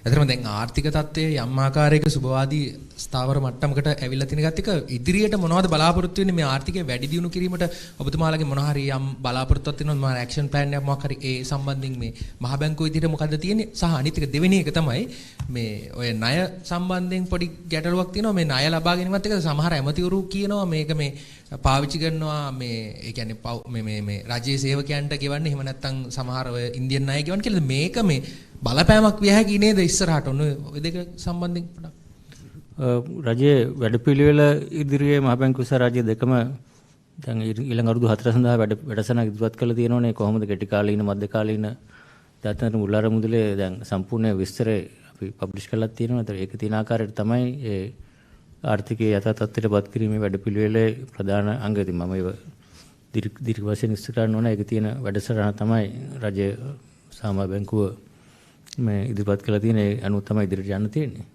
එතරම් දැන් ආර්ථික තත්ත්වයේ යම් ආකාරයක සුබවාදී ස්ථාවර මට්ටමකට ඇවිල්ලා තියෙන ගතික ඉදිරියට මොනවද බලාපොරොත්තු වෙන්නේ මේ ආර්ථිකය වැඩි දියුණු කිරීමට ඔබතුමාලගේ මොන හරි යම් බලාපොරොත්තුවක් තියෙනවද මොන ඇක්ෂන් ප්ලෑන් එකක් මොකක් හරි ඒ සම්බන්ධයෙන් මේ මහ බැංකුව විදිහට මොකද්ද තියෙන්නේ සහ අනිත් එක දෙවෙනි එක තමයි මේ ඔය ණය සම්බන්ධයෙන් පොඩි ගැටලුවක් තියෙනවා මේ ණය ලබා ගැනීමත් එක්ක සමහර ඇමතිවරු කියනවා මේක මේ පාවිච්චි කරනවා මේ ඒ කියන්නේ මේ රජයේ සේවකයන්ට ගෙවන්නේ එහෙම නැත්නම් සමහර ඔය ඉන්දියන් ණය ගෙවන්නේ කියලා මේක මේ බලපෑමක් විය හැකි නේද ඉස්සරහට ඔන්න ඔය දෙක සම්බන්ධයෙන් පොඩක් රජයේ වැඩපිළිවෙල ඉදිරියේ මහ බැංකුව සහ රජය දෙකම දැන් ඊළඟ අවුරුදු 4 සඳහා වැඩසටහනක් ඉදිරිපත් කළා තියෙනවනේ කොහොමද කෙටි කාලීන මධ්‍ය කාලීන දායකයන් මුල්ලාර මුදලේ දැන් සම්පූර්ණ විස්තරය අපි පබ්ලිෂ් කරලා තියෙනවා. ඒතර ඒක තියෙන ආකාරයට තමයි ඒ ආර්ථිකයේ යථා තත්ත්වයටපත් කිරීමේ වැඩපිළිවෙලේ ප්‍රධාන අංගය. ඉතින් මම ඒක දීර්ඝ වශයෙන් විස්තර කරන්න ඕන. ඒක තියෙන වැඩසටහන තමයි රජය සහ මහ බැංකුව මේ ඉදිරිපත් කළා තියෙන ඒ අනුව තමයි ඉදිරියට යන්න තියෙන්නේ.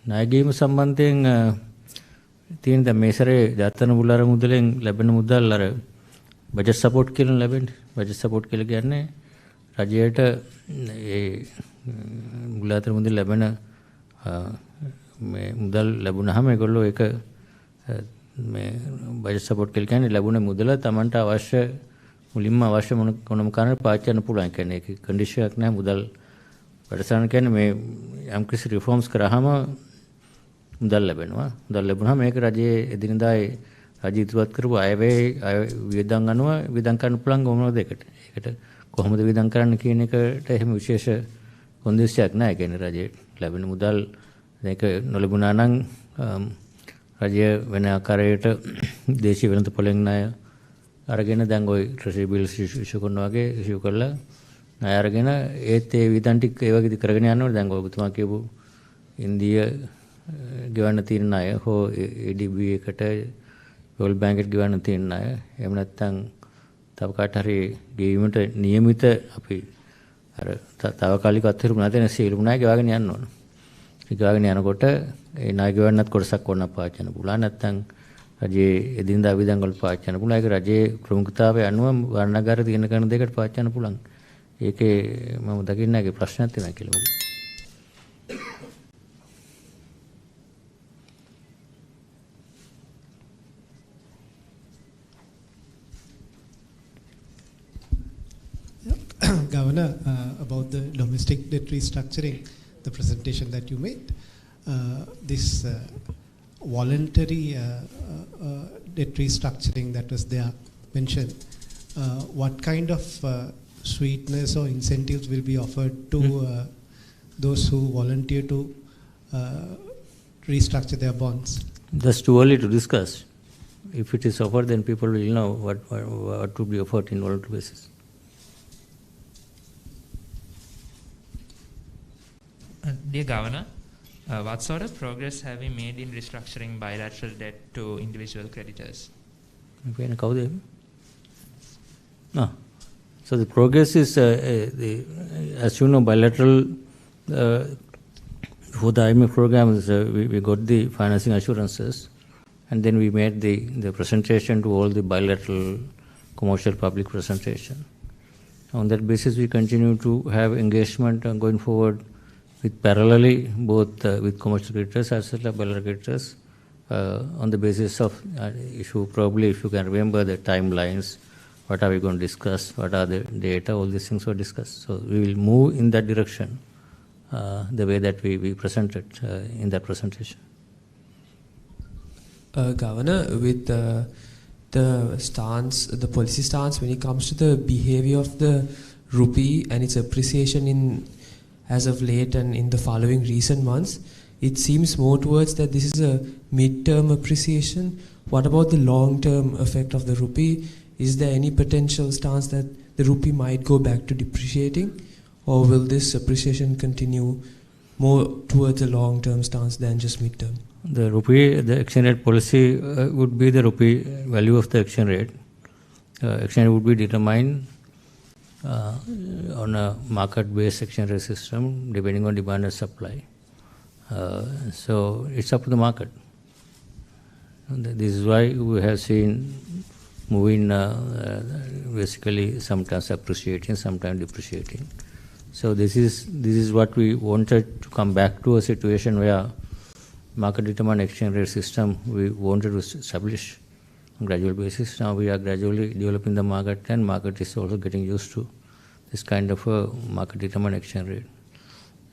ණය ගැනීම සම්බන්ධයෙන් තියෙන දැන් මේ සැරේ ජාත්‍යන්තර මුල්ලාර මුදලෙන් ලැබෙන මුදල් අර බජට් සපෝට් කියලා ලැබෙන්නේ. බජට් සපෝට් කියලා කියන්නේ රජයට ඒ මුල්ලාර මුදල් ලැබෙන මේ මුදල් ලැබුණාම ඒගොල්ලෝ ඒක මේ බජට් සපෝට් කියලා කියන්නේ ලැබුණ මුදල Tamanට අවශ්‍ය මුලින්ම අවශ්‍ය මොනම කාරණයක් පාවිච්චි කරන්න පුළුවන්. ඒ කියන්නේ ඒක කන්ඩිෂන් එකක් නැහැ මුදල් වැඩසටහන කියන්නේ මේ යම් කිසි රිෆෝම්ස් කරාම මුදල් ලැබෙනවා. මුදල් ලැබුණාම මේක රජයේ එදිනදා රජය ඉදිරිපත් කරපු අයවැය වියදම් අනුව වියදම් කරන්න පුළුවන් මොනවද ඒකට. ඒකට කොහොමද වියදම් කරන්න කියන එකට එහෙම විශේෂ කොන්දේසියක් නැහැ. කියන්නේ රජයේ ලැබෙන මුදල් මේක නොලැබුණා නම් රජය වෙන ආකාරයකට දේශීය වෙළඳ පොලෙන් ණය අරගෙන දැන් ওই ට්‍රෙෂරි බිල්ස් ඉෂු කරනවා වගේ ඉෂු කරලා ණය අරගෙන ඒත් ඒ වියදම් ටික ඒ වගේ කරගෙන යනකොට දැන් ඔබතුමා කියපු ඉන්දිය ගෙවන්න තියෙන ණය හෝ ADB එකට වර්ල්ඩ් බැංක් එකට ගෙවන්න තියෙන ණය එහෙම නැත්නම් තව කාට හරි ගෙවීමට નિયમિત අපි අර තාවකාලික අත්හිරුම නැතන සීලුම ණය ගෙවාගෙන යන්න ඕන. ඒ ගෙවාගෙන යනකොට ඒ ණය ගෙවන්නත් කොටසක් ඕන පාවිච්චි කරන්න පුළුවන්. නැත්නම් රජයේ එදිනදා වියදම් වල පාවිච්චි කරන්න පුළුවන්. ඒක රජයේ ප්‍රමුඛතාවය අනුව වර්ණාගාර තියෙන කරන දෙයකට පාවිච්චි කරන්න පුළුවන්. ඒකේ මම දකින්නේ නැහැ ප්‍රශ්නයක් තියෙනවා කියලා. Governor, about the domestic debt restructuring, the presentation that you made, this voluntary debt restructuring that was there mentioned, what kind of sweetness or incentives will be offered to those who volunteer to restructure their bonds? That's too early to discuss. If it is offered, then people will know what to be offered in voluntary basis. Dear Governor, what sort of progress have we made in restructuring bilateral debt to individual creditors? No. So the progress is, as you know, bilateral, for the IMF programs, we got the financing assurances, and then we made the presentation to all the bilateral commercial public presentation. On that basis, we continue to have engagement going forward with parallelly both with commercial creditors as well as bilateral creditors on the basis of if you can remember the timelines, what are we going to discuss, what are the data, all these things were discussed. So we will move in that direction the way that we presented in that presentation. Governor, with the stance, the policy stance when it comes to the behavior of the rupee and its appreciation as of late and in the following recent months, it seems more towards that this is a mid-term appreciation. What about the long-term effect of the rupee? Is there any potential stance that the rupee might go back to depreciating, or will this appreciation continue more towards a long-term stance than just mid-term? The rupee, the exchange rate policy would be the rupee value of the exchange rate. Exchange rate would be determined on a market-based exchange rate system depending on demand and supply. So it's up to the market. This is why we have seen moving basically sometimes appreciating, sometimes depreciating. So this is what we wanted to come back to, a situation where market determined exchange rate system we wanted to establish on a gradual basis. Now we are gradually developing the market, and market is also getting used to this kind of a market determined exchange rate.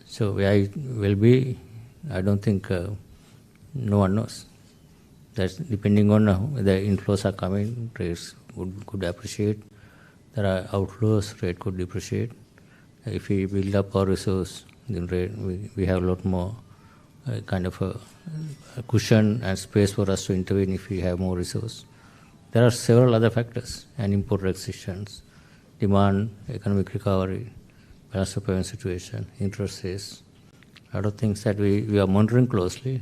So where it will be, I don't think no one knows. That's depending on the inflows are coming, rates could appreciate. There are outflows, rate could depreciate. If we build up our resource, then we have a lot more kind of a cushion and space for us to intervene if we have more resource. There are several other factors, and import restrictions, demand, economic recovery, balance of payment situation, interest rates, a lot of things that we are monitoring closely,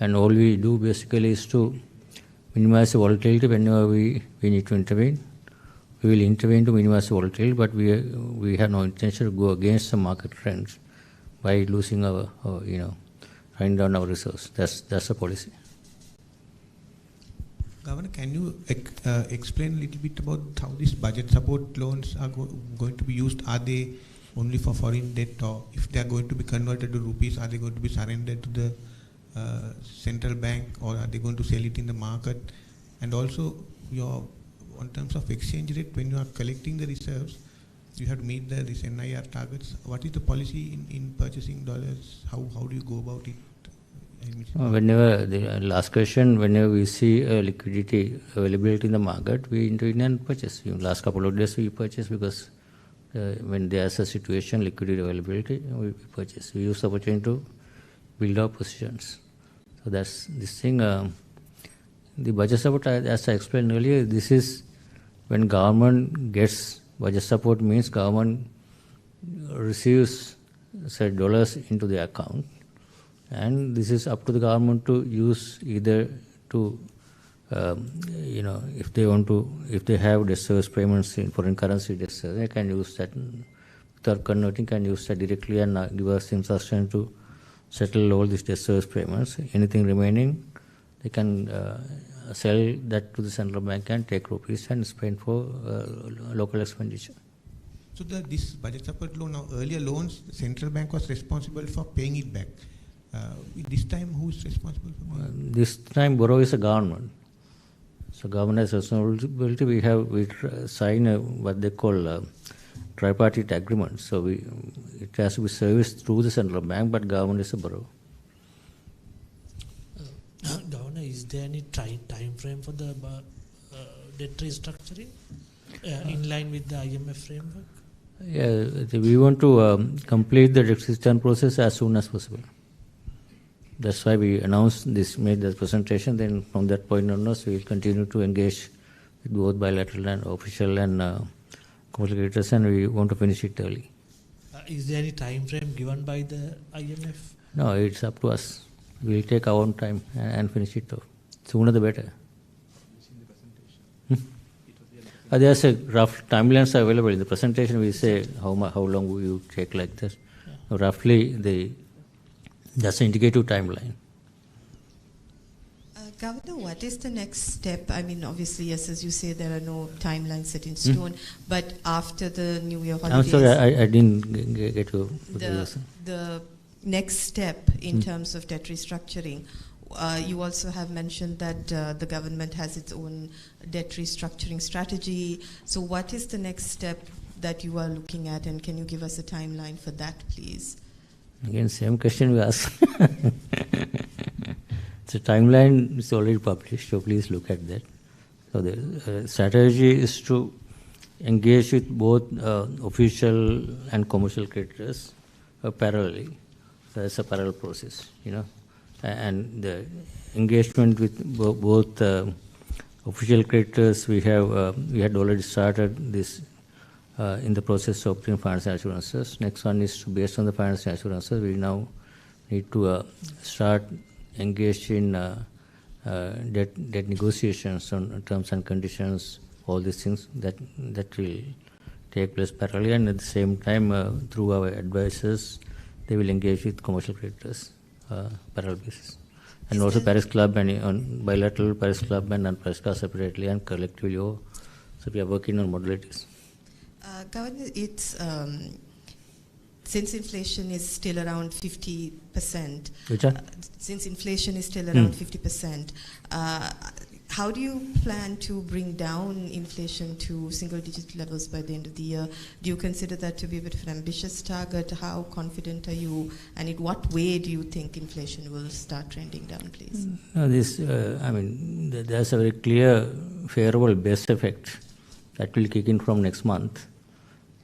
and all we do basically is to minimize the volatility whenever we need to intervene. We will intervene to minimize the volatility, but we have no intention to go against the market trends by losing our running down our resource. That's the policy. Governor, can you explain a little bit about how these budget support loans are going to be used? Are they only for foreign debt, or if they are going to be converted to rupees, are they going to be surrendered to the central bank, or are they going to sell it in the market? And also, in terms of exchange rate, when you are collecting the reserves, you have to meet this NIR targets. What is the policy in purchasing dollars? How do you go about it? Whenever the last question, whenever we see a liquidity availability in the market, we intervene and purchase. In last couple of days we purchase because when there's a situation, liquidity availability, we purchase. We use the opportunity to build our positions. So that's this thing. The budget support, as I explained earlier, this is when government gets budget support, means government receives say dollars into the account, and this is up to the government to use either to if they have debt service payments in foreign currency debt service, they can use that. Without converting, can use that directly and give us instruction to settle all these debt service payments. Anything remaining, they can sell that to the central bank and take rupees and spend for local expenditure. So this budget support loan, now earlier loans, the central bank was responsible for paying it back. This time, who is responsible for paying it? This time, borrow is a government. So government has responsibility. We sign what they call tripartite agreement. So it has to be serviced through the central bank, but government is a borrower. Governor, is there any time frame for the debt restructuring in line with the IMF framework? Yeah, we want to complete the debt return process as soon as possible. That's why we announced this, made the presentation. Then from that point onwards, we will continue to engage with both bilateral and official and commercial creditors, and we want to finish it early. Is there any time frame given by the IMF? No, it's up to us. We will take our own time and finish it off. Sooner the better. There's a rough timelines available in the presentation. We say how long will you take like this. Yeah. Roughly, that's an indicative timeline. Governor, what is the next step? I mean, obviously, yes, as you say, there are no timelines set in stone. But after the New Year holidays, I'm sorry, I didn't get to the next step in terms of debt restructuring. You also have mentioned that the government has its own debt restructuring strategy. So what is the next step that you are looking at, and can you give us a timeline for that, please? Again, same question we asked. The timeline is already published, so please look at that. So the strategy is to engage with both official and commercial creditors parallelly. So it's a parallel process, And the engagement with both official creditors, we had already started this in the process of obtaining financial assurances. Next one is based on the financial assurances. We now need to start engaged in debt negotiations on terms and conditions, all these things that will take place parallelly, and at the same time through our advisors, they will engage with commercial creditors parallel basis. And also Paris Club and on bilateral Paris Club and non-Paris Club separately and collectively. So we are working on modalities. Governor, it's since inflation is still around 50%, Which are? since inflation is still around 50%, how do you plan to bring down inflation to single-digit levels by the end of the year? Do you consider that to be a bit of an ambitious target? How confident are you? And in what way do you think inflation will start trending down, please? There's a very clear favorable base effect that will kick in from next month.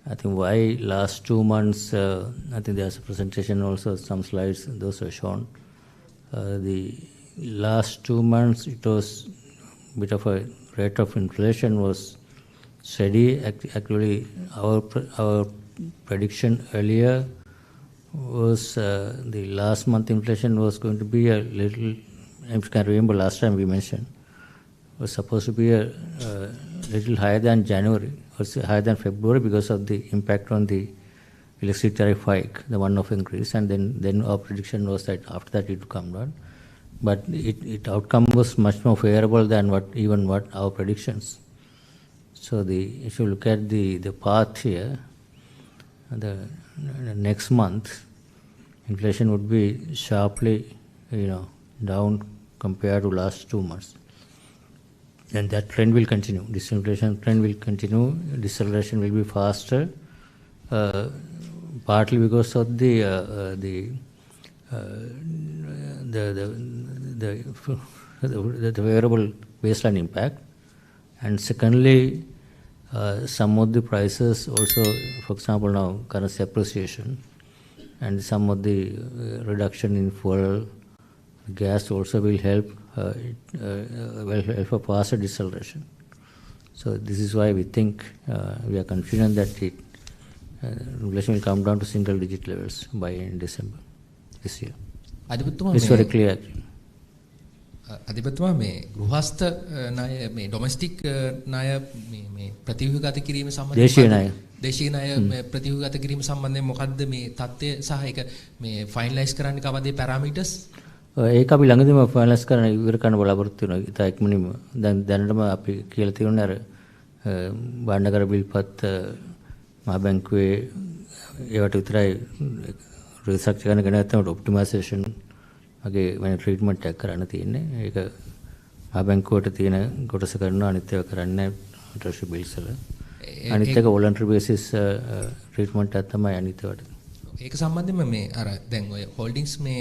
I think why last 2 months, I think there's a presentation also, some slides, those are shown. The last 2 months, it was bit of a rate of inflation was steady. Actually, our prediction earlier was the last month inflation was going to be a little, if you can remember last time we mentioned, was supposed to be a little higher than January, or higher than February because of the impact on the electricity tariff hike, the one-off increase, and then our prediction was that after that it would come down. But it outcome was much more favorable than what our predictions. So if you look at the path here, the next month, inflation would be sharply, down compared to last 2 months. And that trend will continue. Disinflation trend will continue. Deceleration will be faster, partly because of the favorable baseline impact, and secondly, some of the prices also, for example, now currency appreciation, and some of the reduction in fuel, gas also will help a faster deceleration. So this is why we think we are confident that inflation will come down to single-digit levels by December this year. It's very clear. අධිපතිතුමා මේ ගෘහස්ත ණය මේ domestic ණය මේ ප්‍රතිව්‍යුහගත කිරීම සම්බන්ධයෙන් දේශීය ණය ප්‍රතිව්‍යුහගත කිරීම සම්බන්ධයෙන් මොකද්ද මේ தත්ත්වය සහ ඒක මේ ෆයිනලයිස් කරන්න කවදේ පැරාමීටර්ස් ඒක අපි ළඟදීම ෆයිනලයිස් කරන්න ඉවර කරන්න බලාපොරොත්තු වෙනවා. ඉතා ඉක්මනින්ම දැනටම අපි කියලා තියෙන්නේ අර භාණ්ඩාගාර බිල්පත් මහ බැංකුවේ ඒවට විතරයි රිසර්ච් කරන කෙනෙක් නැත්නම් ඔප්ටිමයිසේෂන් වගේ වෙන ට්‍රීට්මන්ට් එකක් කරන්න තියෙන්නේ. ඒක මහ බැංකුවට තියෙන කොටස කරනවා, අනිත් ඒවා කරන්නේ ට්‍රෙෂරි බිල්ස් වල. අනිත් එක වොලන්ටරි බේසිස් ට්‍රීට්මන්ට් එකක් තමයි අනිත් ඒවාට. ඒක සම්බන්ධයෙන්ම මේ අර දැන් ඔය හෝල්ඩින්ග්ස් මේ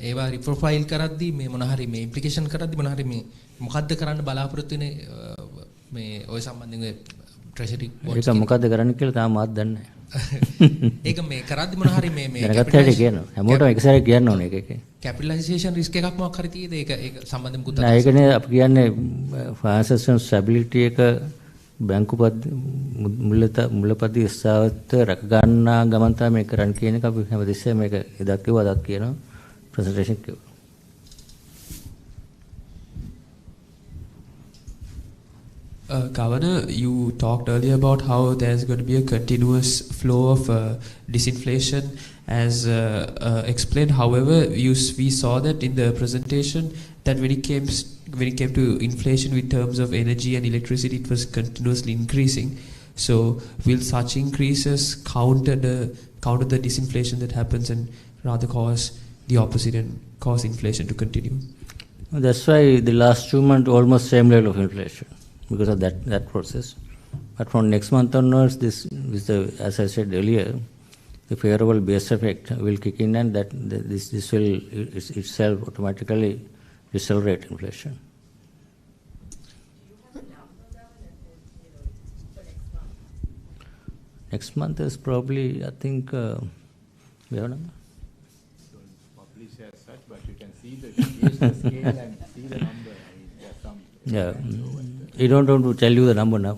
ඒවා රිප්‍රොෆයිල් කරද්දී මේ මොන හරි මේ ඉම්ප්ලිකේෂන් කරද්දී මොන හරි මේ මොකද්ද කරන්න බලාපොරොත්තු වෙන්නේ මේ ඔය සම්බන්ධයෙන් ඔය ට්‍රෙෂරි ඒක මොකද්ද කරන්න කියලා තාම මාත් දන්නේ නැහැ. ඒක මේ කරද්දී මොන හරි මේ දැනගත්තාට කියනවා. හැමෝටම එක සැරේ කියන්න ඕනේ ඒක. කැපිටලයිසේෂන් රිස්ක් එකක් මොකක් හරි තියෙද ඒක සම්බන්ධයෙන් මුකුත් නැහැ. ඒකනේ අපි කියන්නේ ෆයිනෑන්ෂල් ස්ටැබිලිටි එක බැංකුපත් මුල්ලපති ස්ථාවරත්ව රැක ගන්නා ගමන් තමයි මේක කරන්න කියන එක අපි හැමදෙස්සෙම මේක එදා කිව්වා අදත් කියනවා ප්‍රසන්ටේෂන් කිව්වා. Governor, you talked earlier about how there's going to be a continuous flow of disinflation as explained. However, we saw that in the presentation that when it came to inflation in terms of energy and electricity, it was continuously increasing. So will such increases counter the disinflation that happens and rather cause the opposite and cause inflation to continue? That's why the last 2 months almost same level of inflation, because of that process. But from next month onwards, this as I said earlier, the favorable base effect will kick in, and this will itself automatically decelerate inflation. Next month is probably, I think, we have a number? Don't publish as such, but you can see the scale and see the number. Yeah, you don't want to tell you the number now.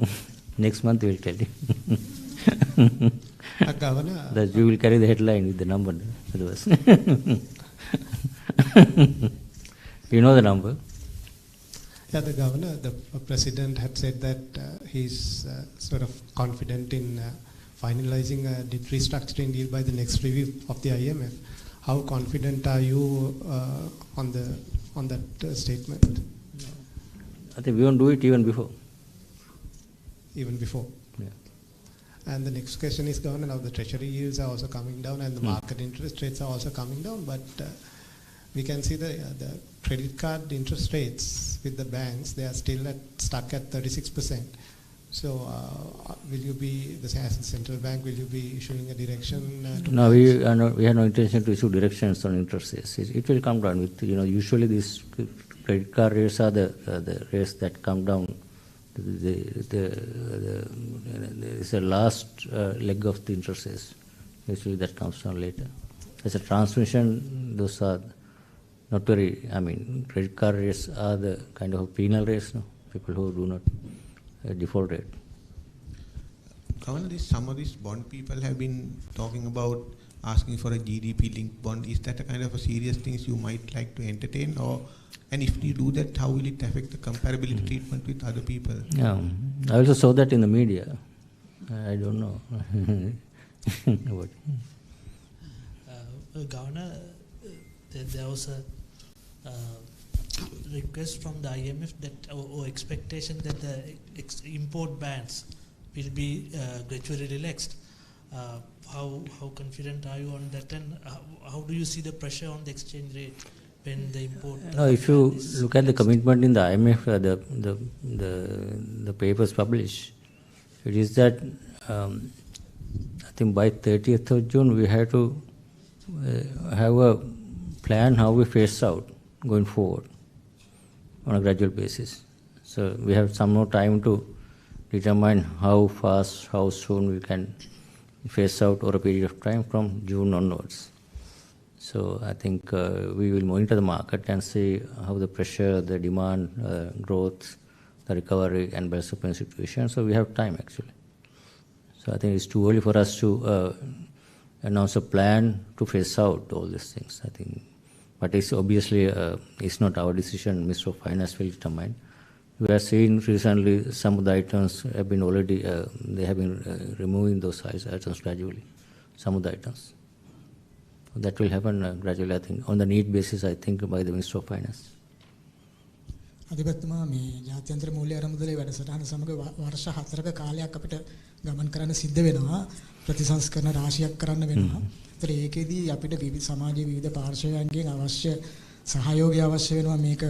Next month we will tell you. Governor, that you will carry the headline with the number. You know the number? Yeah, the governor, the president had said that he's sort of confident in finalizing a debt restructuring deal by the next review of the IMF. How confident are you on that statement? I think we won't do it even before. Even before? Yeah. And the next question is, Governor, now the treasury yields are also coming down and the market interest rates are also coming down, but we can see the credit card interest rates with the banks, they are still stuck at 36%. So will you be, as the central bank, will you be issuing a direction? No, we have no intention to issue directions on interest rates. It will come down with, usually these credit card rates are the rates that come down. It's the last leg of the interest rates. Usually that comes down later. As a transmission, those are not very, credit card rates are the kind of penal rates, no? People who do not default rate. Governor, some of these bond people have been talking about asking for a GDP-linked bond. Is that a kind of a serious thing you might like to entertain? And if you do that, how will it affect the comparability treatment with other people? Yeah, I also saw that in the media. I don't know. Governor, there was a request from the IMF that or expectation that the import bans will be gradually relaxed. How confident are you on that, and how do you see the pressure on the exchange rate when the import? No, if you look at the commitment in the IMF, the papers published, it is that I think by 30th of June we have to have a plan how we phase out going forward on a gradual basis. So we have some more time to determine how fast, how soon we can phase out over a period of time from June onwards. So I think we will monitor the market and see how the pressure, the demand, growth, the recovery and balance of payment situation. So we have time actually. So I think it's too early for us to announce a plan to phase out all these things. I think, but it's obviously it's not our decision. Minister of Finance will determine. We have seen recently some of the items have been already they have been removing those items gradually. Some of the items. That will happen gradually, I think, on the need basis, I think, by the Minister of Finance. අධිපතිතුමා මේ ජාත්‍යන්තර මූල්‍ය ආරම්භදලේ වැඩසටහන සමග වර්ෂ 4ක කාලයක් අපිට ගමන් කරන්න සිද්ධ වෙනවා. ප්‍රතිසංස්කරණ රාශියක් කරන්න වෙනවා. ඒතර ඒකෙදී අපිට විවිධ සමාජයේ විවිධ පාර්ශවයන්ගෙන් අවශ්‍ය සහයෝගය අවශ්‍ය වෙනවා මේක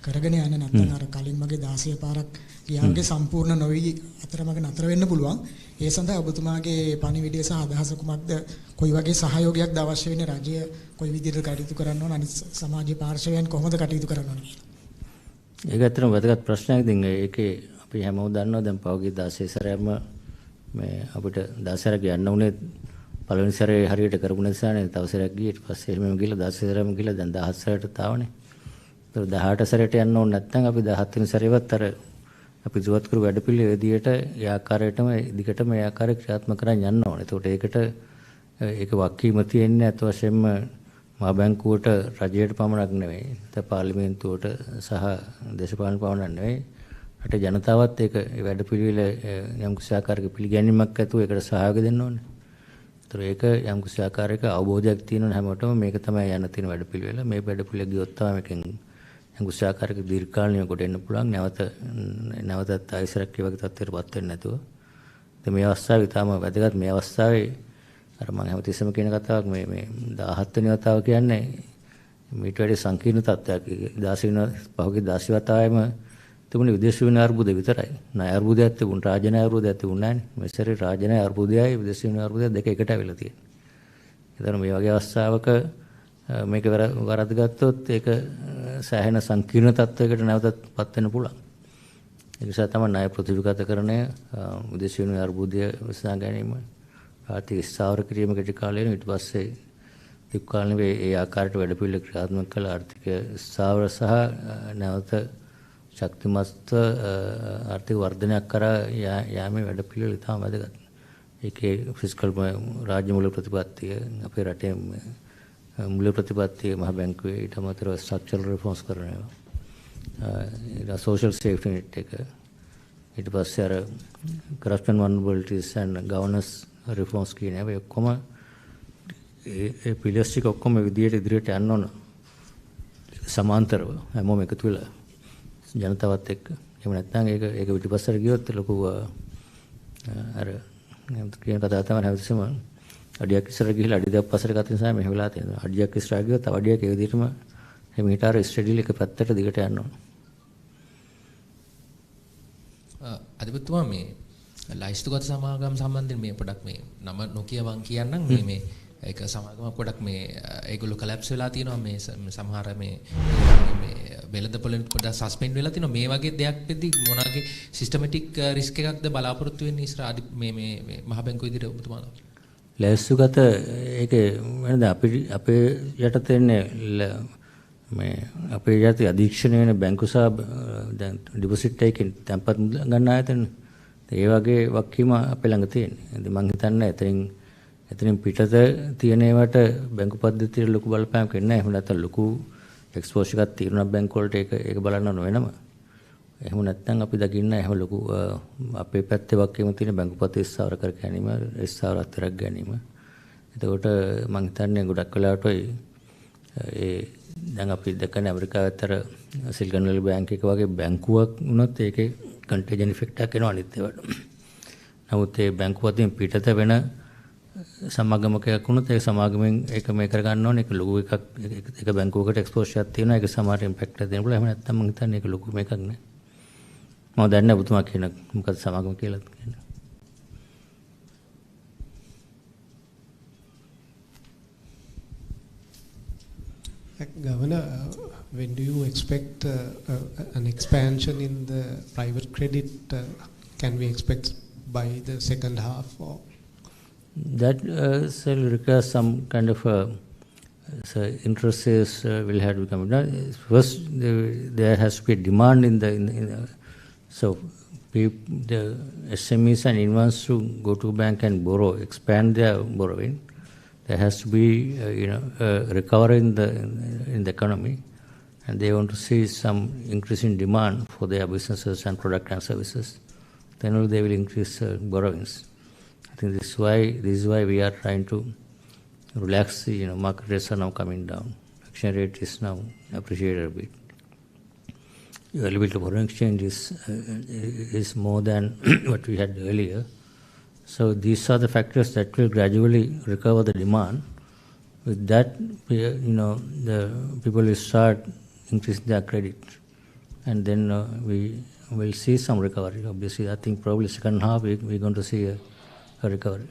කරගෙන යන්න නැත්නම් අර කලින් වගේ 16 පාරක් ගියාගේ සම්පූර්ණ නොවි අතරමඟ නතර වෙන්න පුළුවන්. ඒ සඳහා ඔබතුමාගේ පණිවිඩය සහ අදහස කුමක්ද? කොයි වගේ සහයෝගයක්ද අවශ්‍ය වෙන්නේ? රජය කොයි විදිහට කටයුතු කරන්න ඕන? අනිත් සමාජීය පාර්ශවයන් කොහොමද කටයුතු කරන්න ඕන කියලා. ඒක ඇත්තටම වැදගත් ප්‍රශ්නයක්. ඉතින් ඒකේ අපි හැමෝම දන්නවා දැන් පහුගිය 16 සැරයක්ම මේ අපිට 10 සැරයක් යන්න උනේ පළවෙනි සැරේ හරියට කරපු නැසානේ. තව සැරයක් ගියේ ඊට පස්සේ එහෙමම ගිහලා 16 සැරයක්ම ගිහලා දැන් 17 සැරයට තාවනේ. ඒක 18 සැරයට යන්න ඕනේ නැත්නම් අපි 17 වෙනි සැරේවත් අර අපි ජීවත් කරු වැඩපිළිවෙල විදියට ඒ ආකාරයටම දිගටම ඒ ආකාරයට ක්‍රියාත්මක කරන් යන්න ඕනේ. ඒකට ඒකට ඒක වක්කීම තියෙන්නේ අත වශයෙන්ම මහා බැංකුවට රජයට පමණක් නෙවෙයි. ඒත් පාර්ලිමේන්තුවට සහ දේශපාලන පමණක් නෙවෙයි. රටේ ජනතාවත් ඒක ඒ වැඩපිළිවෙල යම් කිසි ආකාරයක පිළිගැනීමක් ඇතුව ඒකට සහයෝගය දෙන්න ඕනේ. ඒතර ඒක යම් කිසි ආකාරයක අවබෝධයක් තියෙන හැමෝටම මේක තමයි යන්න තියෙන වැඩපිළිවෙල. මේ වැඩපිළිවෙල ගියොත් තමයි මේකෙන් යම් කිසි ආකාරයක දීර්ඝකාලීනව කොට එන්න පුළුවන්. නැවතත් ආයසරක් ඒ වගේ තත්ත්වයකටපත් වෙන්නේ නැතුව. ඉතින් මේ අවස්ථාවේ තාම වැදගත් මේ අවස්ථාවේ අර මම හැමතිස්සෙම කියන කතාවක් මේ 17 වෙනි වතාව කියන්නේ මීට වැඩි සංකීර්ණ තත්ත්වයක්. 16 පහුගිය 16 වතාවෙම තිබුණේ විදේශ විනිමය අර්බුද විතරයි. ණය අර්බුදයක් තිබුණ, රාජ්‍ය ණය අර්බුදයක් තිබුණේ නැහැ නේ. මේ සැරේ රාජ්‍ය ණය අර්බුදයයි විදේශ විනිමය අර්බුදය දෙක එකට ඇවිල්ලා තියෙනවා. ඒතර මේ වගේ අවස්ථාවක මේක වරද්දගත්තොත් ඒක සෑහෙන සංකීර්ණ තත්ත්වයකට නැවතත්පත් වෙන්න පුළුවන්. ඒ නිසා තමයි ණය ප්‍රතිවිගතකරණය, විදේශ විනිමය අර්බුදය විසඳා ගැනීම, ආර්ථික ස්ථාවර කිරීම කෙටි කාලයෙන් ඊට පස්සේ දීර්ඝ කාලීනව ඒ ආකාරයට වැඩපිළිවෙල ක්‍රියාත්මක කළ ආර්ථික ස්ථාවර සහ නැවත ශක්තිමත් ආර්ථික වර්ධනයක් කරා යාමේ වැඩපිළිවෙල ඉතාම වැදගත්. ඒකේ ෆිස්කල් රාජ්‍ය මූල්‍ය ප්‍රතිපත්තිය, අපේ රටේ මූල්‍ය ප්‍රතිපත්තිය, මහ බැංකුවේ ඊට අමතරව ස්ට්‍රක්චරල් රිෆෝම්ස් කරනවා. සෝෂල් සේෆ්ටි නෙට් එක, ඊට පස්සේ අර කරප්ෂන් වල්නරබිලිටීස් and governance රිෆෝම්ස් කියන ඒවා ඔක්කොම ඒ පිළිස් ටික ඔක්කොම විදියට ඉදිරියට යන්න ඕන සමාන්තරව හැමෝම එකතු වෙලා ජනතාවත් එක්ක. එහෙම නැත්නම් ඒක පිටිපස්සට ගියොත් ලොකු අර කියන කතාව තමයි හැමතිස්සෙම අඩියක් ඉස්සර ගිහිල්ලා අඩි දෙකක් පස්සට ගත නිසා මෙහෙ වෙලා තියෙනවා. අඩියක් ඉස්සරහ ගියොත් තව අඩියක් ඒ විදිහටම එමෙහිට අර ස්ටඩිල් එක පැත්තට දිගට යන්න ඕන. අධිපතිතුමා මේ ලයිස්තුගත සමාගම් සම්බන්ධයෙන් මේ පොඩක් මේ නම නොකිය වන් කියන්නම් මේ ඒක සමාගමක් පොඩක් මේ ඒගොල්ලෝ කොලැප්ස් වෙලා තියෙනවා මේ සමහර මේ වෙළඳපොළෙන් පොඩක් සස්පෙන්ඩ් වෙලා තියෙනවා මේ වගේ දෙයක් වෙද්දි මොනවාගේ සිස්ටමැටික් රිස්ක් එකක්ද බලාපොරොත්තු වෙන්නේ ඉස්සර මේ මහ බැංකුව විදිහට ඔබතුමාලා ලැයිස්තුගත ඒක වෙනද අපේ යටතේ ඉන්නේ මේ අපේ යටතේ අධීක්ෂණය වෙන බැංකු සහ දැන් ඩිපොසිට් එකකින් තැන්පත් ගන්න ආයතන ඒ වගේ වක්කීම අපේ ළඟ තියෙනවා. ඉතින් මම හිතන්නේ එතනින් පිටත තියෙන ඒවාට බැංකු පද්ධතියට ලොකු බලපෑමක් වෙන්නේ නැහැ. එහෙම නැත්නම් ලොකු එක්ස්පෝෂර් එකක් තියෙනවා බැංකු වලට ඒක බලන්න වෙනම. එහෙම නැත්නම් අපි දකින්න එහෙම ලොකු අපේ පැත්තේ වක්කීම තියෙන බැංකු පත් ස්ථාවර කර ගැනීම, ස්ථාවර අත්තරක් ගැනීම. එතකොට මම හිතන්නේ ගොඩක් වෙලාවට ඒ දැන් අපි දැක්කනේ ඇමරිකාවේ අතර සිලිකන් වැලි බැංක් එක වගේ බැංකුවක් වුණත් ඒකේ කන්ටේජන් ඉෆෙක්ට් එකක් එනවා අනිත් ඒවාට. නමුත් ඒ බැංකුවකින් පිටත වෙන සමාගමකයක් වුණොත් ඒ සමාගමෙන් ඒක මේ කර ගන්න ඕනේ. ඒක ලොකු එකක් එක බැංකුවකට එක්ස්පෝෂර් එකක් තියෙනවා. ඒක සමහර ඉම්පැක්ට් එකක් දෙන්න පුළුවන්. එහෙම නැත්නම් මම හිතන්නේ ඒක ලොකු මේකක් නෑ. මම දන්නේ ඔබතුමා කියන මොකද සමාගම කියලා කියන්නේ. Governor, when do you expect an expansion in the private credit? Can we expect by the second half? Or? That will require some kind of interest rates will have to come down. First, there has to be a demand in the so the SMEs and investors to go to bank and borrow, expand their borrowing. There has to be a recovery in the economy, and they want to see some increase in demand for their businesses and products and services. Then only they will increase borrowings. I think this is why we are trying to relax the market rates are now coming down. Exchange rate is now appreciated a bit. Availability of foreign exchange is more than what we had earlier. So these are the factors that will gradually recover the demand. With that, the people will start increasing their credit, and then we will see some recovery. Obviously, I think probably second half we're going to see a recovery.